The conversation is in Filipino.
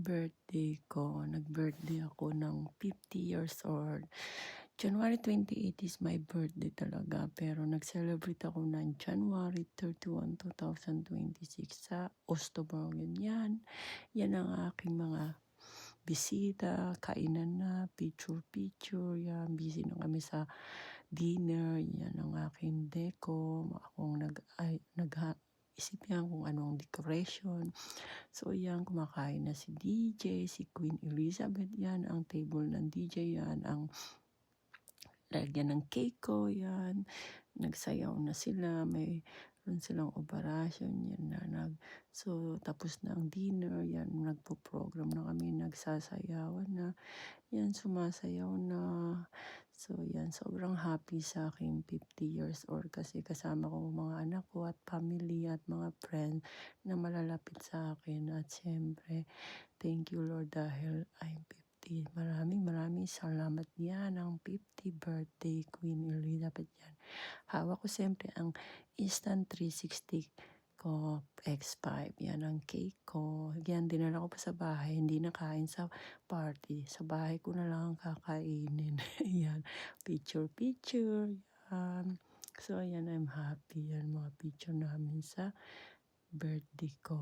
birthday ko, nag-birthday ako ng 50 years old. January 28 is my birthday talaga, pero nag-celebrate ako ng January 31, 2026 sa Ostobogen. Yan ang aking mga bisita, kainan na, picture-picture, yan. Busy na kami sa dinner, yan ang aking deco. Akong isip yan kung anong decoration. So yan, kumakain na si DJ, si Queen Elizabeth, yan ang table ng DJ, yan ang lagyan ng cake ko, yan. Nagsayaw na sila, mayroon silang operasyon, yan na so tapos na ang dinner, yan, nagpo-program na kami, nagsasayawan na, yan, sumasayaw na. So yan, sobrang happy sa aking 50 years old kasi kasama ko mga anak ko at family at mga friends na malalapit sa akin. At syempre, thank you Lord dahil I'm 50. Maraming salamat, yan ang 50 birthday Queen Elizabeth yan. Hawak ko siyempre ang Instant 360 ko X5. Yan ang cake ko. Yan, dinala ko pa sa bahay. Hindi nakain sa party. Sa bahay ko na lang kakainin. Yan. Picture. Yan. So, ayan, I'm happy. Yan, mga picture namin sa birthday ko.